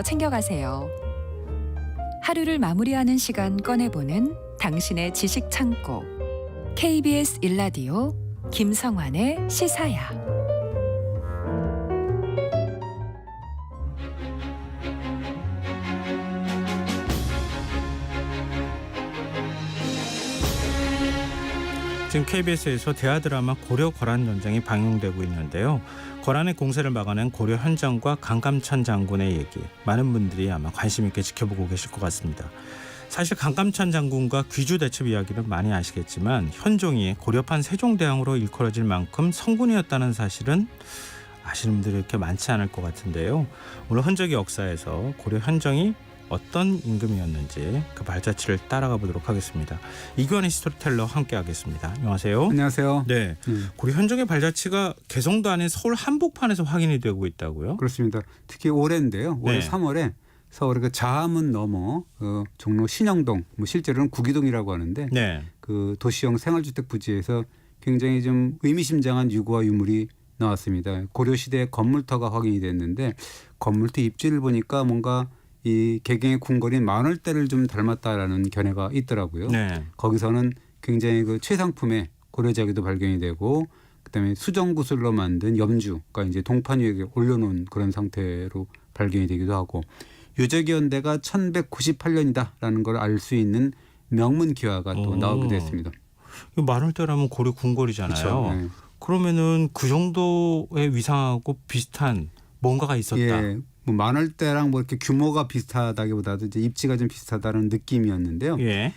챙겨가세요. 하루를 마무리하는 시간 꺼내보는 당신의 지식 창고. KBS 1라디오 김성환의 시사야. 지금 KBS에서 대하 드라마 고려 거란 전쟁이 방영되고 있는데요. 거란의 공세를 막아낸 고려 현정과 강감찬 장군의 얘기, 많은 분들이 아마 관심 있게 지켜보고 계실 것 같습니다. 사실 강감찬 장군과 귀주 대첩 이야기는 많이 아시겠지만 현종이 고려판 세종대왕으로 일컬어질 만큼 성군이었다는 사실은 아시는 분들이 이렇게 많지 않을 것 같은데요. 오늘 흔적의 역사에서 고려 현정이 어떤 임금이었는지 그 발자취를 따라가 보도록 하겠습니다. 이규환의 스토리텔러와 함께하겠습니다. 안녕하세요. 안녕하세요. 네, 고려 현정의 발자취가 개성도 아닌 서울 한복판에서 확인이 되고 있다고요? 그렇습니다. 특히 올해인데요. 올해 네. 3월에 서울의 그 자암은 넘어 종로 신영동, 실제로는 구기동이라고 하는데 네, 그 도시형 생활주택 부지에서 굉장히 좀 의미심장한 유구와 유물이 나왔습니다. 고려 시대 건물터가 확인이 됐는데 건물터 입지를 보니까 뭔가 이 개경의 궁궐인 만월대를 좀 닮았다라는 견해가 있더라고요. 네. 거기서는 굉장히 그 최상품의 고려자기도 발견이 되고 그다음에 수정구슬로 만든 염주가 이제 동판 위에 올려놓은 그런 상태로 발견이 되기도 하고 유적의 연대가 1198년이다라는 걸 알 수 있는 명문 기화가 또 나오기도 했습니다. 이거 만월대라면 고려 궁궐이잖아요. 그렇죠. 네. 그러면은 그 정도의 위상하고 비슷한 뭔가가 있었다. 예, 뭐 만월대랑 뭐 이렇게 규모가 비슷하다기보다도 이제 입지가 좀 비슷하다는 느낌이었는데요. 예.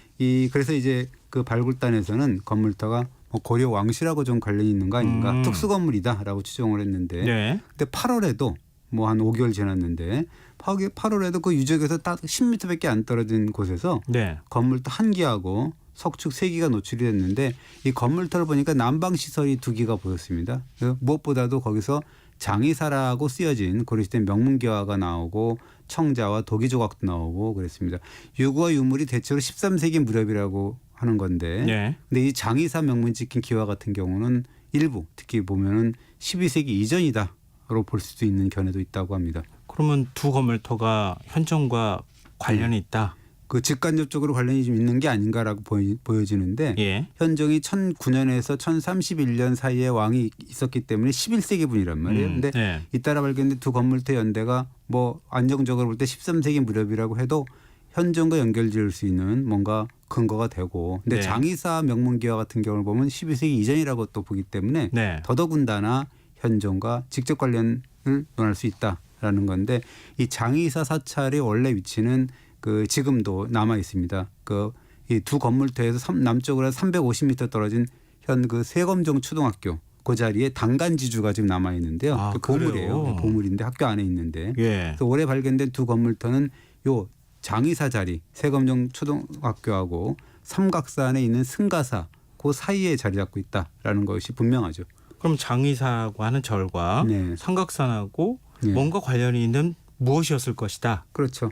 그래서 이제 그 발굴단에서는 건물터가 뭐 고려 왕실하고 좀 관련이 있는 거 아닌가, 특수 건물이다라고 추정을 했는데, 네. 근데 8월에도 뭐 한 5개월 지났는데 8월에도 그 유적에서 딱 10m밖에 안 떨어진 곳에서 네. 건물터 한 기하고 석축 3기가 노출이 됐는데 이 건물터를 보니까 난방 시설이 2기가 보였습니다. 무엇보다도 거기서 장의사라고 쓰여진 고려시대 명문기화가 나오고 청자와 도기 조각도 나오고 그랬습니다. 유구와 유물이 대체로 13세기 무렵이라고 하는 건데, 네. 근데 이 장의사 명문 찍힌 기화 같은 경우는 일부 특히 보면은 12세기 이전이다로 볼 수도 있는 견해도 있다고 합니다. 그러면 두 건물터가 현정과 관련이 있다. 그 직간접적으로 관련이 좀 있는 게 아닌가라고 보여지는데 예. 현정이 1009년에서 1031년 사이에 왕이 있었기 때문에 11세기 분이란 말이에요. 근데 네. 잇따라 발견된 두 건물터 연대가 뭐 안정적으로 볼 때 13세기 무렵이라고 해도 현정과 연결지을 수 있는 뭔가 근거가 되고, 근데 네. 장의사 명문기화 같은 경우를 보면 12세기 이전이라고 또 보기 때문에 네. 더더군다나 현정과 직접 관련을 논할 수 있다라는 건데, 이 장의사 사찰의 원래 위치는 그 지금도 남아 있습니다. 그 이 두 건물터에서 남쪽으로 350m 떨어진 현 그 세검정 초등학교 그 자리에 당간지주가 지금 남아 있는데요. 아, 그 보물이에요. 그래요? 보물인데 학교 안에 있는데. 예. 그래서 올해 발견된 두 건물터는 요 장의사 자리 세검정 초등학교하고 삼각산에 있는 승가사 그 사이에 자리 잡고 있다라는 것이 분명하죠. 그럼 장의사하고 하는 절과 네. 삼각산하고 네. 뭔가 관련이 있는 무엇이었을 것이다. 그렇죠.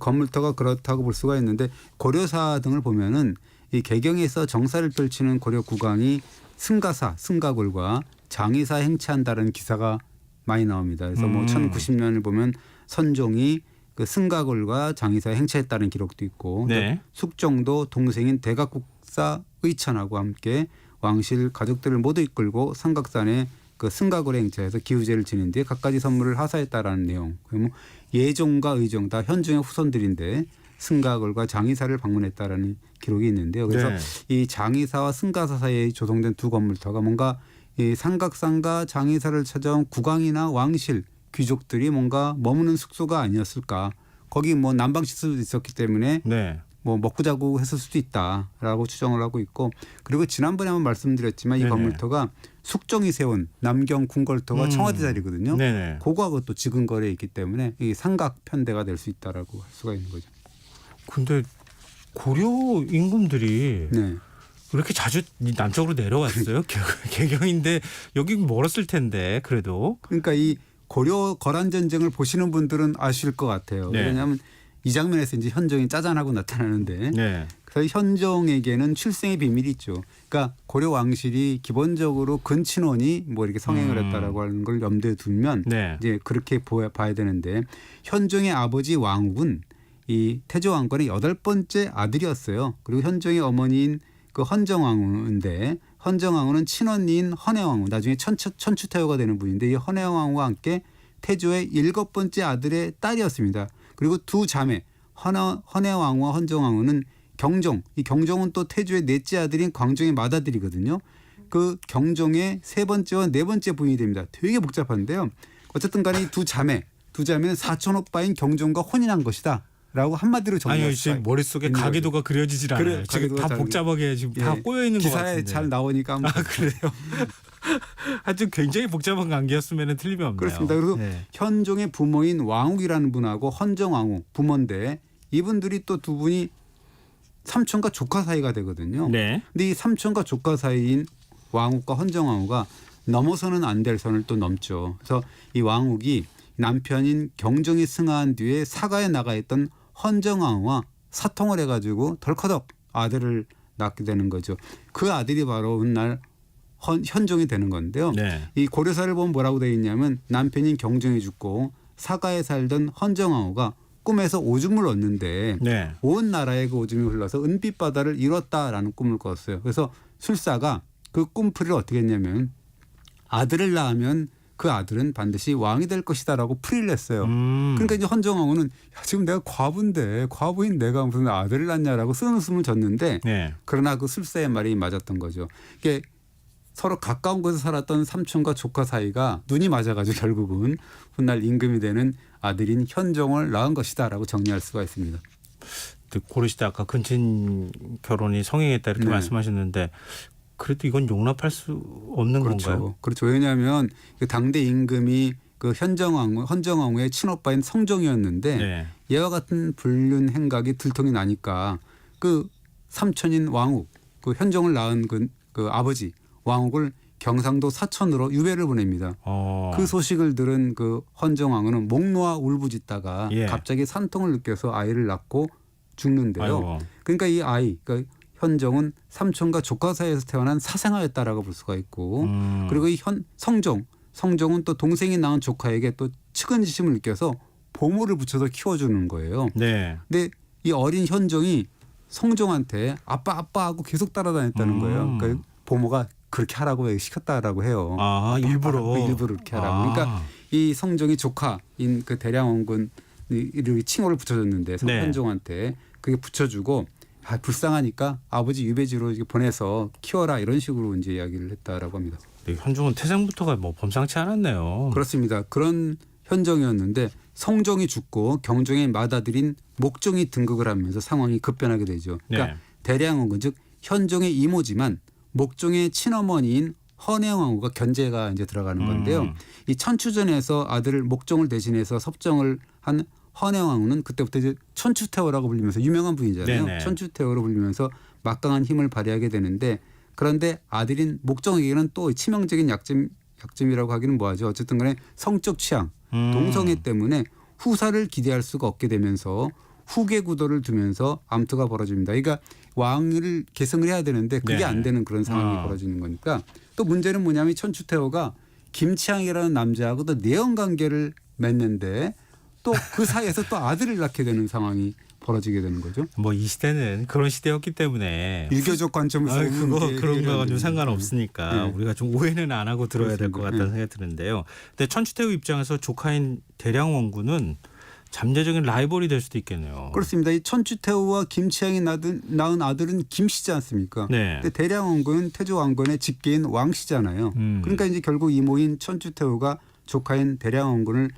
건물터가 그렇다고 볼 수가 있는데 고려사 등을 보면은 이 개경에서 정사를 펼치는 고려 국왕이 승가사, 승가굴과 장의사 행치한다는 기사가 많이 나옵니다. 그래서 뭐 1090년을 보면 선종이 그 승가굴과 장의사 행치했다는 기록도 있고, 네. 숙종도 동생인 대각국사 의천하고 함께 왕실 가족들을 모두 이끌고 삼각산에 그 승가굴에 행차해서 기우제를 지닌 뒤에 갖가지 선물을 하사했다라는 내용. 그러면 예종과 의종 다 현종의 후손들인데 승가굴과 장의사를 방문했다라는 기록이 있는데요. 그래서 네. 이 장의사와 승가사 사이에 조성된 두 건물터가 뭔가 이 삼각산과 장의사를 찾아온 국왕이나 왕실 귀족들이 뭔가 머무는 숙소가 아니었을까. 거기 뭐 난방 시설도 있었기 때문에 네. 뭐 먹고 자고 했을 수도 있다라고 추정을 하고 있고, 그리고 지난번에 한번 말씀드렸지만 이 네네. 건물터가 숙종이 세운 남경 궁궐터가 청와대 자리거든요. 네네. 그거하고 또 지근거리에 있기 때문에 이 삼각 편대가 될 수 있다라고 할 수가 있는 거죠. 근데 고려 임금들이 네. 왜 이렇게 자주 남쪽으로 내려왔어요? 개경인데 여기 멀었을 텐데 그래도. 그러니까 이 고려 거란 전쟁을 보시는 분들은 아실 것 같아요. 네. 왜냐하면 이 장면에서 이제 현종이 짜잔하고 나타나는데 네. 그래서 현종에게는 출생의 비밀이 있죠. 그러니까 고려 왕실이 기본적으로 근친혼이 뭐 이렇게 성행을 했다라고 하는 걸 염두에 두면 네. 이제 그렇게 봐야 되는데 현종의 아버지 왕욱은 이 태조 왕건의 8번째 아들이었어요. 그리고 현종의 어머니인 그 헌정왕후인데 헌정왕후는 친언니인 헌혜왕후 나중에 천추태후가 되는 분인데 이 헌혜왕후와 함께 태조의 7번째 아들의 딸이었습니다. 그리고 두 자매 헌혜왕후와 헌정왕후는 경종, 이 경종은 또 태조의 넷째 아들인 광종의 맏아들이거든요. 그 경종의 3번째와 4번째 부인이 됩니다. 되게 복잡한데요. 어쨌든 간에 이 두 자매는 사촌 오빠인 경종과 혼인한 것이다. 라고 한마디로 정리할 아니요, 수가 지금 머릿속에 있는 가계도가 그려지질 않아요. 그래, 지금 다 가계도가 복잡하게 지금 다 꼬여 있는 것 기사에 같은데. 잘 나오니까 아 그래요? 하여튼 굉장히 복잡한 관계였으면 틀림이 없네요. 그렇습니다. 그리고 네. 현종의 부모인 왕욱이라는 분하고 헌정왕후 부모인데 이분들이 또 두 분이 삼촌과 조카 사이가 되거든요. 네. 근데 이 삼촌과 조카 사이인 왕욱과 헌정왕후가 넘어서는 안 될 선을 또 넘죠. 그래서 이 왕욱이 남편인 경종이 승하한 뒤에 사가에 나가 있던 헌정왕후와 사통을 해가지고 덜커덕 아들을 낳게 되는 거죠. 그 아들이 바로 훗날 현종이 되는 건데요. 네. 이 고려사를 보면 뭐라고 되어 있냐면 남편인 경종이 죽고 사가에 살던 헌정왕후가 꿈에서 오줌을 얻는데 네. 온 나라에 그 오줌이 흘러서 은빛 바다를 이뤘다라는 꿈을 꿨어요. 그래서 술사가 그 꿈풀이를 어떻게 했냐면 아들을 낳으면 그 아들은 반드시 왕이 될 것이다라고 풀이를 했어요. 그러니까 이제 헌정왕후는 야, 지금 내가 과부인데 과부인 내가 무슨 아들을 낳냐라고 쓴웃음을 졌는데 네. 그러나 그 술사의 말이 맞았던 거죠. 이게 서로 가까운 곳에 살았던 삼촌과 조카 사이가 눈이 맞아가지고 결국은 훗날 임금이 되는 아들인 현종을 낳은 것이다라고 정리할 수가 있습니다. 고르시다 아까 근친 결혼이 성행했다 이렇게 네. 말씀하셨는데 그래도 이건 용납할 수 없는 건가요? 그렇죠. 왜냐하면 그 당대 임금이 그 헌정왕후의 친오빠인 성종이었는데 네. 얘와 같은 불륜 행각이 들통이 나니까 그 삼촌인 왕욱, 그 현종을 낳은 그 아버지 왕욱을 경상도 사천으로 유배를 보냅니다. 그 소식을 들은 그 헌정왕후는 목 놓아 울부짖다가 예. 갑자기 산통을 느껴서 아이를 낳고 죽는데요. 아이고. 그러니까 이 아이, 그러니까 현종은 삼촌과 조카 사이에서 태어난 사생아였다라고 볼 수가 있고, 그리고 이 성종은 또 동생이 낳은 조카에게 또 측은지심을 느껴서 보모를 붙여서 키워주는 거예요. 네. 근데 이 어린 현종이 성종한테 아빠 하고 계속 따라다녔다는 거예요. 그러니까 보모가 그렇게 하라고 시켰다라고 해요. 아, 일부러 이렇게 하라고. 그러니까 이 성종이 조카인 그 대량원군 이렇게 칭호를 붙여줬는데 네. 현종한테 그게 붙여주고 불쌍하니까 아버지 유배지로 보내서 키워라 이런 식으로 이제 이야기를 했다라고 합니다. 네, 현종은 태생부터가 뭐 범상치 않았네요. 그렇습니다. 그런 현종이었는데 성종이 죽고 경종의 맏아들인 목종이 등극을 하면서 상황이 급변하게 되죠. 그러니까 네. 대량원군 즉 현종의 이모지만 목종의 친어머니인 헌혜왕후가 견제가 이제 들어가는 건데요. 이 천추전에서 아들을 목종을 대신해서 섭정을 한 헌혜왕후는 그때부터 이제 천추태후라고 불리면서 유명한 분이잖아요. 네네. 천추태후로 불리면서 막강한 힘을 발휘하게 되는데 그런데 아들인 목종에게는 또 치명적인 약점이라고 하기는 뭐하죠. 어쨌든 간에 성적 취향, 동성애 때문에 후사를 기대할 수가 없게 되면서 후계 구도를 두면서 암투가 벌어집니다. 그러니까 왕을 계승을 해야 되는데 그게 네. 안 되는 그런 상황이 벌어지는 거니까 또 문제는 뭐냐면 천추태후가 김치향이라는 남자하고 또 내연 관계를 맺는데 또 그 사이에서 또 아들을 낳게 되는 상황이 벌어지게 되는 거죠. 뭐 이 시대는 그런 시대였기 때문에 일교적 관점에서 그런 거가 좀 상관없으니까 네. 우리가 좀 오해는 안 하고 들어야 될 것 그렇습니다. 같다는 생각이 드는데요. 근데 천추태후 입장에서 조카인 대량원군은 잠재적인 라이벌이 될 수도 있겠네요. 그렇습니다. 이 천추태후와 김치향이 낳은 아들은 김씨지 않습니까? 네. 근데 대량원군은 태조 왕건의 직계인 왕씨잖아요. 그러니까 이제 결국 이모인 천추태후가 조카인 대량원군을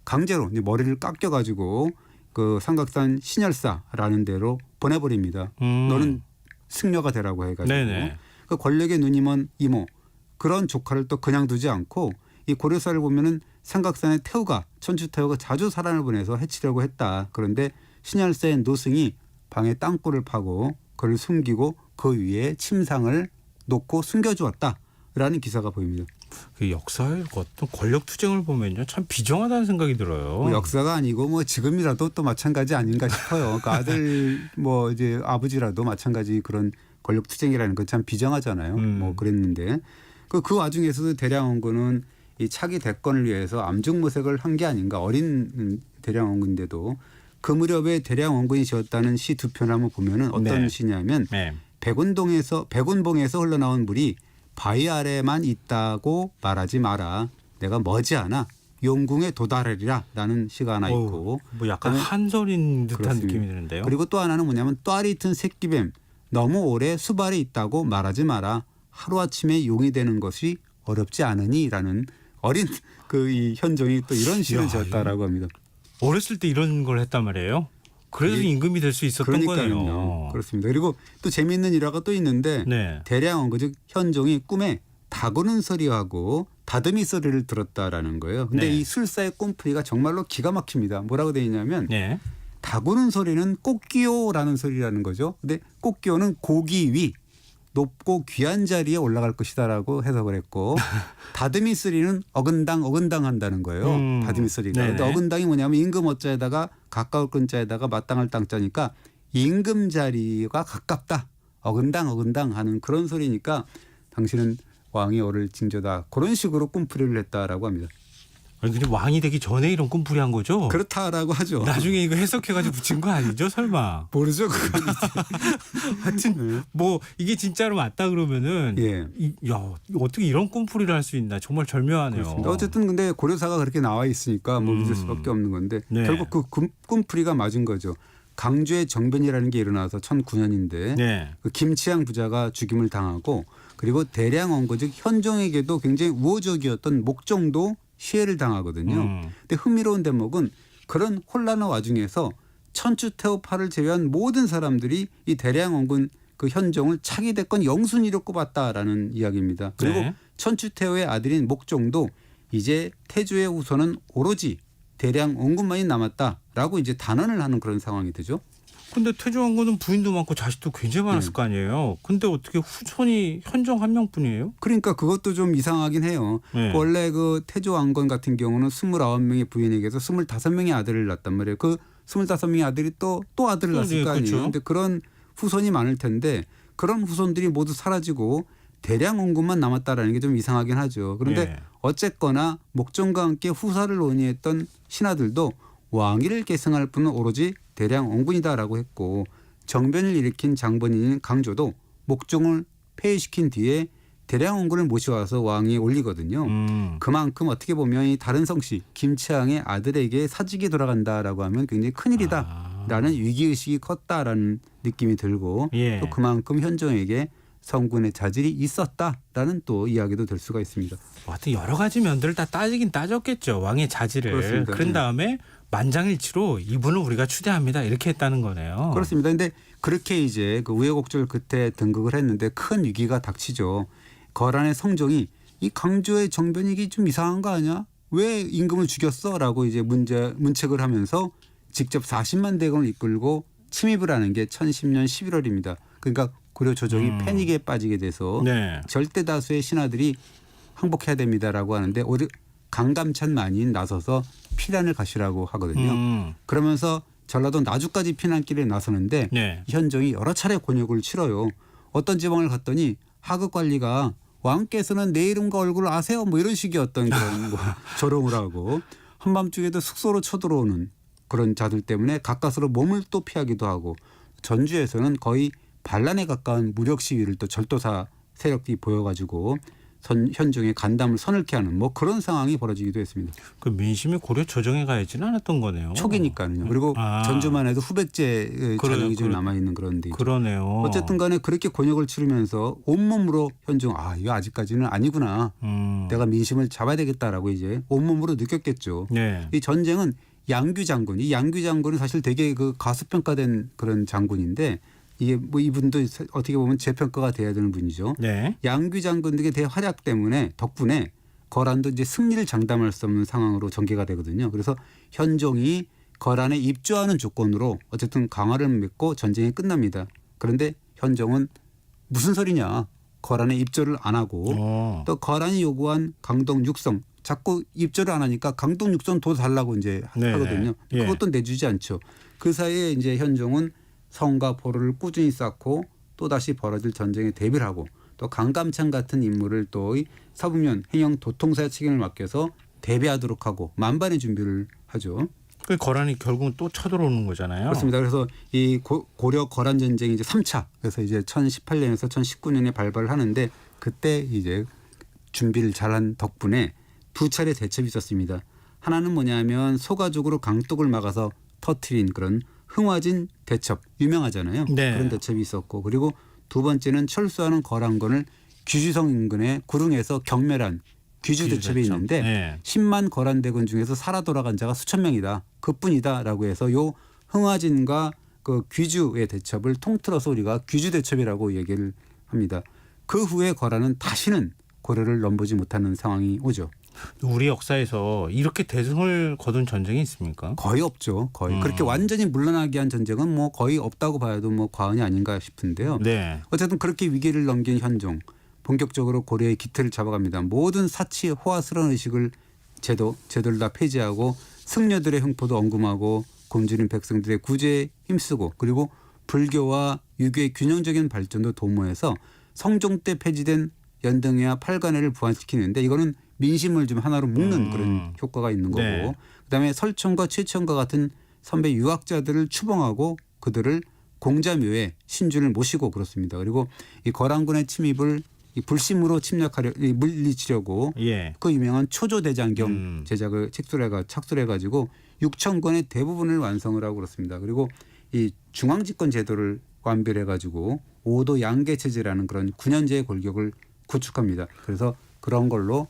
강제로 이제 머리를 깎여가지고 그 삼각산 신열사라는 데로 보내버립니다. 너는 승려가 되라고 해가지고 네네. 그 권력의 눈이먼 이모 그런 조카를 또 그냥 두지 않고 이 고려사를 보면은 삼각산의 천추태후가 자주 사람을 보내서 해치려고 했다. 그런데 신열사의 노승이 방에 땅굴을 파고 그를 숨기고 그 위에 침상을 놓고 숨겨주었다라는 기사가 보입니다. 그 역사의 어떤 권력 투쟁을 보면요 참 비정하다는 생각이 들어요. 뭐 역사가 아니고 뭐 지금이라도 또 마찬가지 아닌가 싶어요. 그 아들 뭐 이제 아버지라도 마찬가지 그런 권력 투쟁이라는 건 참 비정하잖아요. 뭐 그랬는데 그 와중에서도 대량원군은 이 차기 대권을 위해서 암중모색을 한 게 아닌가. 어린 대량원군인데도 그 무렵에 대량원군이 지었다는 시 두 편을 한번 보면은 어떤 네. 시냐면 네. 백운봉에서 흘러나온 물이 바위 아래만 있다고 말하지 마라. 내가 머지않아 용궁에 도달하리라라는 시가 하나 있고. 뭐 약간 그다음에 한설인 듯한 그렇습니다. 느낌이 드는데요. 그리고 또 하나는 뭐냐면 또아리 튼 새끼뱀 너무 오래 수발이 있다고 말하지 마라. 하루아침에 용이 되는 것이 어렵지 않으니라는 어린 그 이 현종이 또 이런 시를 야, 지었다라고 합니다. 어렸을 때 이런 걸 했단 말이에요. 그래서 이- 임금이 될 수 있었던 그러니까요. 거네요. 그렇습니다. 그리고 또 재미있는 일화가 또 있는데 네. 대량원 즉 현종이 꿈에 다구는 소리하고 다듬이 소리를 들었다라는 거예요. 근데 네. 이 술사의 꿈풀이가 정말로 기가 막힙니다. 뭐라고 되어 있냐면 네. 다구는 소리는 꽃기호라는 소리라는 거죠. 근데 꽃기호는 고기 위 높고 귀한 자리에 올라갈 것이다라고 해석을 했고 다듬이 소리는 어근당 한다는 거예요. 다듬이 소리가. 네네. 근데 어근당이 뭐냐면 임금 어자에다가 가까울 근자에다가 마땅할 땅자니까 임금 자리가 가깝다. 어근당 하는 그런 소리니까 당신은 왕이 어를 징조다. 그런 식으로 꿈풀이를 했다라고 합니다. 아니 근데 왕이 되기 전에 이런 꿈풀이 한 거죠? 그렇다라고 하죠. 나중에 이거 해석해가지고 붙인 거 아니죠, 설마? 모르죠. 그건. 하여튼 뭐 이게 진짜로 맞다 그러면은 예. 야 어떻게 이런 꿈풀이를 할 수 있나 정말 절묘하네요. 그렇습니다. 어쨌든 근데 고려사가 그렇게 나와 있으니까 뭐 믿을 수밖에 없는 건데 네. 결국 그 꿈풀이가 맞은 거죠. 강주의 정변이라는 게 일어나서 1009년인데 네. 그 김치양 부자가 죽임을 당하고 그리고 대량원고 즉 현종에게도 굉장히 우호적이었던 목종도 시해를 당하거든요. 근데 흥미로운 대목은 그런 혼란의 와중에서 천추태후파를 제외한 모든 사람들이 이 대량원군 그 현종을 차기 대권 영순위로 꼽았다라는 이야기입니다. 그리고 네. 천추태후의 아들인 목종도 이제 태조의 후손은 오로지 대량원군만이 남았다라고 이제 단언을 하는 그런 상황이 되죠. 근데 태조왕건은 부인도 많고 자식도 굉장히 많았을 거 아니에요. 근데 어떻게 후손이 현종 한 명뿐이에요? 그러니까 그것도 좀 이상하긴 해요. 네. 원래 그 태조왕건 같은 경우는 29명의 부인에게서 25명의 아들을 낳았단 말이에요. 그 25명의 아들이 또 아들을 낳았을 네, 거 아니에요. 그렇죠. 근데 그런 후손이 많을 텐데 그런 후손들이 모두 사라지고 대량원군만 남았다라는 게 좀 이상하긴 하죠. 그런데 네. 어쨌거나 목종과 함께 후사를 논의했던 신하들도 왕위를 계승할 분은 오로지 대량원군이다라고 했고 정변을 일으킨 장본인인 강조도 목종을 폐위시킨 뒤에 대량원군을 모셔와서 왕위에 올리거든요. 그만큼 어떻게 보면 이 다른 성씨 김치양의 아들에게 사직이 돌아간다라고 하면 굉장히 큰일이다라는 위기의식이 컸다라는 느낌이 들고 예. 또 그만큼 현종에게 성군의 자질이 있었다라는 또 이야기도 될 수가 있습니다. 하여튼 여러 가지 면들을 다 따지긴 따졌겠죠. 왕의 자질을. 그렇습니다. 그런 네. 다음에 만장일치로 이분을 우리가 추대합니다. 이렇게 했다는 거네요. 그렇습니다. 근데 그렇게 이제 그 우여곡절 끝에 등극을 했는데 큰 위기가 닥치죠. 거란의 성종이 이 강조의 정변이 좀 이상한 거 아니야? 왜 임금을 죽였어?라고 이제 문책을 하면서 직접 40만 대군을 이끌고 침입을 하는 게 1010년 11월입니다. 그러니까 고려 조정이 패닉에 빠지게 돼서 네. 절대 다수의 신하들이 항복해야 됩니다라고 하는데 오히려 강감찬만이 나서서 피난을 가시라고 하거든요. 그러면서 전라도 나주까지 피난길에 나서는데 네. 현종이 여러 차례 곤욕을 치러요. 어떤 지방을 갔더니 하급 관리가 왕께서는 내 이름과 얼굴을 아세요? 뭐 이런 식의 어떤 그런 뭐 조롱을 하고 한밤중에도 숙소로 쳐들어오는 그런 자들 때문에 가까스로 몸을 또 피하기도 하고 전주에서는 거의 반란에 가까운 무력 시위를 또 절도사 세력들이 보여가지고 현종의 간담을 서늘케 하는 뭐 그런 상황이 벌어지기도 했습니다. 그 민심이 고려 조정에 가야지는 않았던 거네요. 초기니까요. 그리고 전주만 해도 후백제 잔영이 좀 남아있는 그런 데 있죠. 그러네요. 어쨌든 간에 그렇게 곤욕을 치르면서 온몸으로 현종 이거 아직까지는 아니구나. 내가 민심을 잡아야 되겠다라고 이제 온몸으로 느꼈겠죠. 네. 이 전쟁은 양규 장군, 이 양규 장군은 사실 되게 그 가수평가된 그런 장군인데 이게 뭐 이분도 어떻게 보면 재평가가 돼야 되는 분이죠. 네. 양규 장군 등의 대활약 때문에 덕분에 거란도 이제 승리를 장담할 수 없는 상황으로 전개가 되거든요. 그래서 현종이 거란에 입주하는 조건으로 어쨌든 강화를 맺고 전쟁이 끝납니다. 그런데 현종은 무슨 소리냐? 거란에 입조를 안 하고 또 거란이 요구한 강동 육성 자꾸 입조를 안 하니까 강동 육성 도 달라고 이제 네네. 하거든요. 예. 그것도 내주지 않죠. 그 사이에 이제 현종은 성과 포로를 꾸준히 쌓고 또 다시 벌어질 전쟁에 대비를 하고 또 강감찬 같은 인물을 또 이 서북면 행영 도통사의 책임을 맡겨서 대비하도록 하고 만반의 준비를 하죠. 그 거란이 결국은 또 쳐들어오는 거잖아요. 그렇습니다. 그래서 이 고려 거란 전쟁이 이제 3차 그래서 이제 1018년에서 1019년에 발발을 하는데 그때 이제 준비를 잘한 덕분에 두 차례 대첩이 있었습니다. 하나는 뭐냐면 소가죽으로 강둑을 막아서 터트린 그런 흥화진 대첩 유명하잖아요. 네. 그런 대첩이 있었고 그리고 두 번째는 철수하는 거란군을 귀주성 인근의 구릉에서 경멸한 귀주 대첩이 있는데 네. 10만 거란대군 중에서 살아 돌아간 자가 수천 명이다. 그뿐이다라고 해서 요 흥화진과 그 귀주의 대첩을 통틀어서 우리가 귀주 대첩이라고 얘기를 합니다. 그 후에 거란은 다시는 고려를 넘보지 못하는 상황이 오죠. 우리 역사에서 이렇게 대승을 거둔 전쟁이 있습니까? 거의 없죠. 거의 그렇게 완전히 물러나게 한 전쟁은 뭐 거의 없다고 봐도 뭐 과언이 아닌가 싶은데요. 네. 어쨌든 그렇게 위기를 넘긴 현종 본격적으로 고려의 기틀을 잡아갑니다. 모든 사치 호화스러운 의식을 제도를 다 폐지하고 승려들의 횡포도 엄금하고 굶주린 백성들의 구제에 힘쓰고 그리고 불교와 유교의 균형적인 발전도 도모해서 성종 때 폐지된 연등회와 팔관회를 부활시키는데 이거는 민심을 좀 하나로 묶는 그런 효과가 있는 거고 네. 그다음에 설총과 최총과 같은 선배 유학자들을 추봉하고 그들을 공자묘에 신주를 모시고 그렇습니다. 그리고 이 거란군의 침입을 이 불심으로 물리치려고 예. 그 유명한 초조대장경 제작을 착수해가지고 6천 권의 대부분을 완성을 하고 그렇습니다. 그리고 이 중앙집권 제도를 완별해가지고 5도 양계 체제라는 그런 9년제의 골격을 구축합니다. 그래서 그런 걸로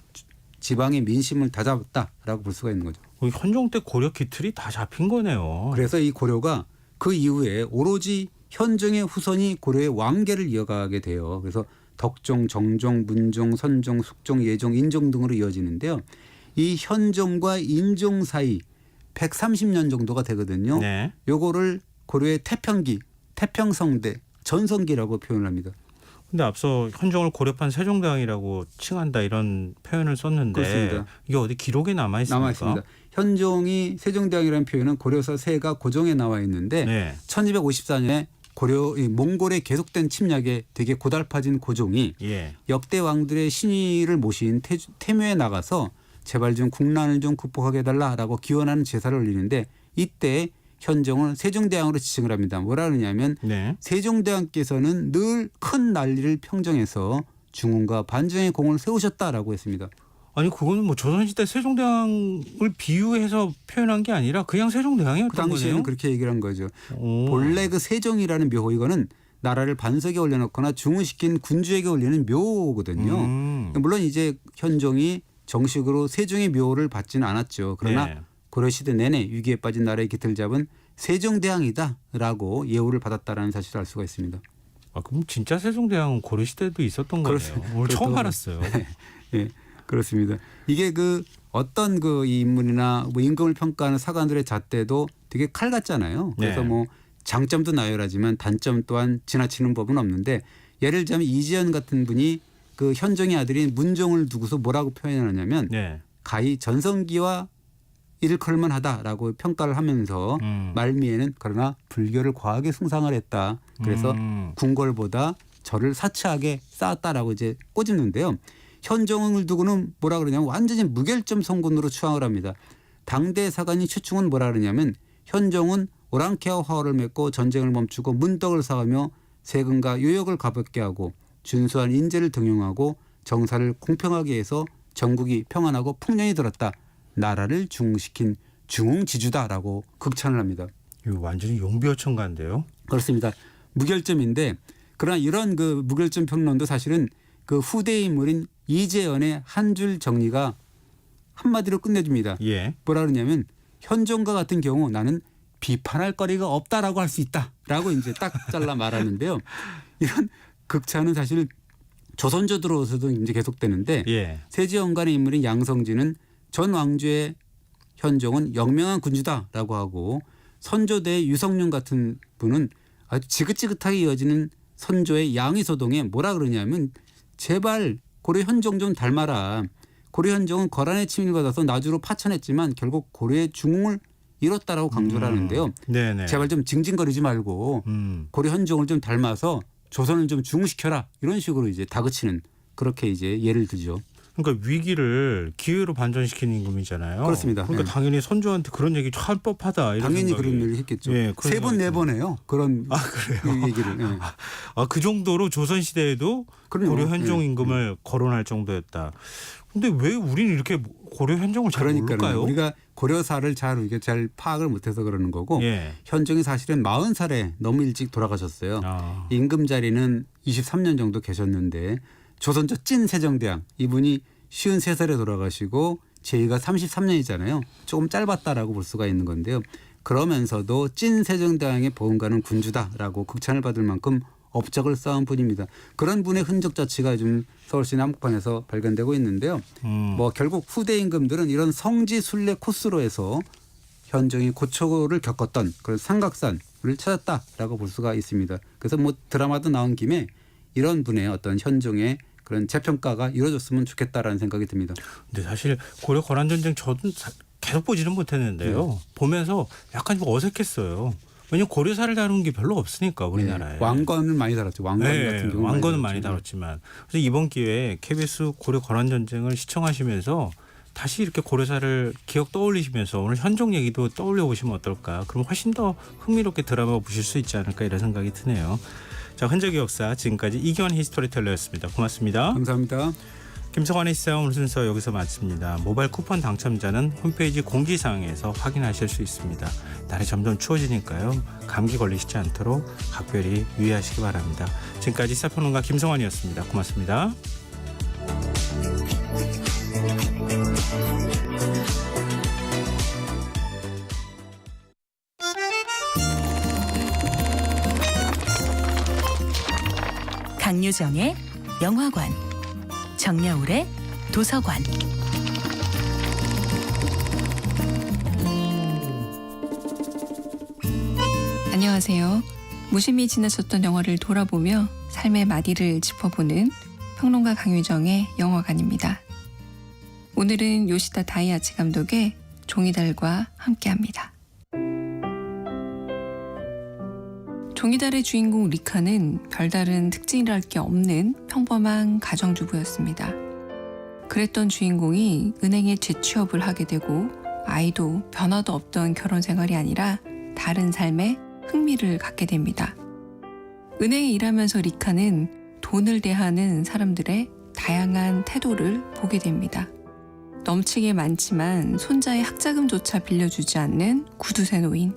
지방의 민심을 다잡았다라고 볼 수가 있는 거죠. 현종 때 고려 기틀이 다 잡힌 거네요. 그래서 이 고려가 그 이후에 오로지 현종의 후손이 고려의 왕계를 이어가게 돼요. 그래서 덕종, 정종, 문종, 선종, 숙종, 예종, 인종 등으로 이어지는데요. 이 현종과 인종 사이 130년 정도가 되거든요. 네. 요거를 고려의 태평기, 태평성대, 전성기라고 표현을 합니다. 근데 앞서 현종을 고려판 세종대왕이라고 칭한다 이런 표현을 썼는데 그렇습니다. 이게 어디 기록에 남아 있습니까? 남아 있습니다. 현종이 세종대왕이라는 표현은 고려서 세가 고종에 나와 있는데 네. 1254년에 고려 몽골의 계속된 침략에 되게 고달파진 고종이 예. 역대 왕들의 신의를 모신 태묘에 나가서 제발 좀 국난을 좀 극복하게 해달라라고 기원하는 제사를 올리는데 이때 현종은 세종대왕으로 지칭을 합니다. 뭐라 그러냐면 네. 세종대왕께서는 늘 큰 난리를 평정해서 중흥과 반정의 공을 세우셨다라고 했습니다. 아니 그거는 뭐 조선시대 세종대왕을 비유해서 표현한 게 아니라 그냥 세종대왕이었던 그 당시에는 거네요. 그렇게 얘기를 한 거죠. 오. 본래 그 세종이라는 묘호 이거는 나라를 반석에 올려놓거나 중흥시킨 군주에게 올리는 묘거든요. 물론 이제 현종이 정식으로 세종의 묘를 받지는 않았죠. 그러나 네. 고려시대 내내 위기에 빠진 나라의 깃을 잡은 세종대왕이다라고 예우를 받았다라는 사실을 알 수가 있습니다. 아, 그럼 진짜 세종대왕은 고려시대도 있었던 거네요. 그렇습니다. 오늘 처음 그렇다고 알았어요. 예, 그렇습니다. 이게 그 어떤 그 이 인물이나 뭐 임금을 평가하는 사관들의 잣대도 되게 칼 같잖아요. 그래서 네. 뭐 장점도 나열하지만 단점 또한 지나치는 법은 없는데 예를 들자면 이지연 같은 분이 그 현종의 아들인 문종을 두고서 뭐라고 표현하냐면 네. 가히 전성기와 일컬만 하다라고 평가를 하면서 말미에는 그러나 불교를 과하게 숭상을 했다. 그래서 궁궐보다 절을 사치하게 쌓았다라고 이제 꼬집는데요. 현종을 두고는 뭐라 그러냐면 완전히 무결점 성군으로 추앙을 합니다. 당대 사관이 최충은 뭐라 그러냐면 현종은 오랑캐와 화호를 맺고 전쟁을 멈추고 문덕을 쌓으며 세금과 요역을 가볍게 하고 준수한 인재를 등용하고 정사를 공평하게 해서 전국이 평안하고 풍년이 들었다. 나라를 중흥시킨 중흥지주다라고 극찬을 합니다. 이거 완전히 용비어천가인데요. 그렇습니다. 무결점인데 그러나 이런 그 무결점 평론도 사실은 그 후대 인물인 이재연의 한 줄 정리가 한마디로 끝내줍니다. 예. 뭐라 그러냐면 현종과 같은 경우 나는 비판할 거리가 없다라고 할 수 있다라고 이제 딱 잘라 말하는데요. 이런 극찬은 사실 조선조 들어서도 이제 계속되는데 예. 세지연간의 인물인 양성진은 전 왕조의 현종은 영명한 군주다라고 하고 선조대의 유성룡 같은 분은 아주 지긋지긋하게 이어지는 선조의 양의소동에 뭐라 그러냐면 제발 고려 현종 좀 닮아라. 고려 현종은 거란의 침입을 받아서 나주로 파천했지만 결국 고려의 중흥을 이뤘다라고 강조를 하는데요. 네네. 제발 좀 징징거리지 말고 고려 현종을 좀 닮아서 조선을 좀 중흥시켜라. 이런 식으로 이제 다그치는 그렇게 이제 예를 들죠. 그러니까 위기를 기회로 반전시키는 임금이잖아요. 그렇습니다. 그러니까 네. 당연히 선조한테 그런 얘기 할 법하다. 이런 당연히 생각이. 그런 얘기를 했겠죠. 예, 그런 세 번 생각이 네 번 해요. 그런 그래요. 얘기를. 예. 그 정도로 조선 시대에도 그럼요. 고려 현종 예. 임금을 거론할 정도였다. 근데 왜 우리는 이렇게 고려 현종을 잘 그러니까요. 모를까요? 우리가 고려사를 잘 파악을 못해서 그러는 거고 예. 현종이 사실은 40살에 너무 일찍 돌아가셨어요. 아. 임금 자리는 23년 정도 계셨는데 조선조 찐 세종대왕 이분이 53살에 돌아가시고 제위가 33년이잖아요. 조금 짧았다라고 볼 수가 있는 건데요. 그러면서도 찐 세종대왕의 보험가는 군주다라고 극찬을 받을 만큼 업적을 쌓은 분입니다. 그런 분의 흔적 자체가 좀 서울시 남북판에서 발견되고 있는데요. 뭐 결국 후대 임금들은 이런 성지 순례 코스로 해서 현종이 고초를 겪었던 그런 삼각산을 찾았다라고 볼 수가 있습니다. 그래서 뭐 드라마도 나온 김에 이런 분의 어떤 현종의 그런 재평가가 이루어졌으면 좋겠다라는 생각이 듭니다. 근데 사실 고려 거란 전쟁 저도 계속 보지는 못했는데요. 보면서 약간 좀 어색했어요. 왜냐하면 고려사를 다루는 게 별로 없으니까 우리나라에. 네. 왕건은 많이 다뤘죠. 왕건 네, 같은 경우 왕건은 많이 다뤘지만 그래서 이번 기회에 KBS 고려 거란 전쟁을 시청하시면서 다시 이렇게 고려사를 기억 떠올리시면서 오늘 현종 얘기도 떠올려 보시면 어떨까. 그럼 훨씬 더 흥미롭게 드라마 보실 수 있지 않을까 이런 생각이 드네요. 자, 흔적의 역사 지금까지 이기원 히스토리텔러였습니다. 고맙습니다. 감사합니다. 김성환의 시사 오늘 순서 여기서 마칩니다. 모바일 쿠폰 당첨자는 홈페이지 공지사항에서 확인하실 수 있습니다. 날이 점점 추워지니까요. 감기 걸리시지 않도록 각별히 유의하시기 바랍니다. 지금까지 시사평론가 김성환이었습니다. 고맙습니다. 강유정의 영화관, 정여울의 도서관. 안녕하세요. 무심히 지나쳤던 영화를 돌아보며 삶의 마디를 짚어보는 평론가 강유정의 영화관입니다. 오늘은 요시다 다이아치 감독의 종이달과 함께합니다. 종이달의 주인공 리카는 별다른 특징이랄 게 없는 평범한 가정주부였습니다. 그랬던 주인공이 은행에 재취업을 하게 되고 아이도 변화도 없던 결혼 생활이 아니라 다른 삶에 흥미를 갖게 됩니다. 은행에 일하면서 리카는 돈을 대하는 사람들의 다양한 태도를 보게 됩니다. 넘치게 많지만 손자의 학자금조차 빌려주지 않는 구두쇠 노인,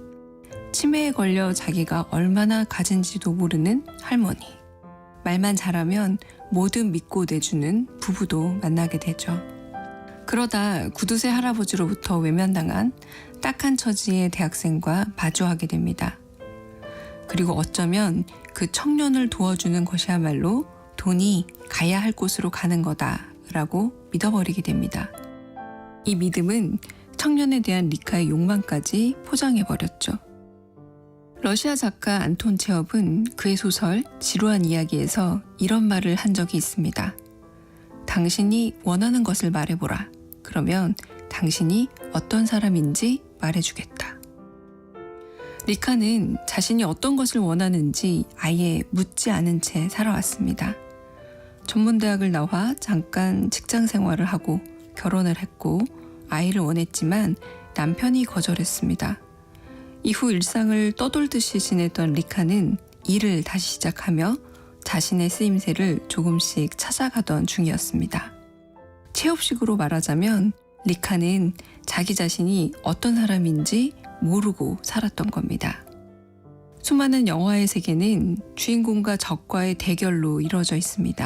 치매에 걸려 자기가 얼마나 가진지도 모르는 할머니, 말만 잘하면 뭐든 믿고 내주는 부부도 만나게 되죠. 그러다 구두쇠 할아버지로부터 외면당한 딱한 처지의 대학생과 마주하게 됩니다. 그리고 어쩌면 그 청년을 도와주는 것이야말로 돈이 가야 할 곳으로 가는 거다라고 믿어버리게 됩니다. 이 믿음은 청년에 대한 리카의 욕망까지 포장해버렸죠. 러시아 작가 안톤 체홉은 그의 소설 지루한 이야기에서 이런 말을 한 적이 있습니다. 당신이 원하는 것을 말해보라. 그러면 당신이 어떤 사람인지 말해주겠다. 리카는 자신이 어떤 것을 원하는지 아예 묻지 않은 채 살아왔습니다. 전문대학을 나와 잠깐 직장 생활을 하고 결혼을 했고 아이를 원했지만 남편이 거절했습니다. 이후 일상을 떠돌듯이 지내던 리카는 일을 다시 시작하며 자신의 쓰임새를 조금씩 찾아가던 중이었습니다. 체업식으로 말하자면 리카는 자기 자신이 어떤 사람인지 모르고 살았던 겁니다. 수많은 영화의 세계는 주인공과 적과의 대결로 이루어져 있습니다.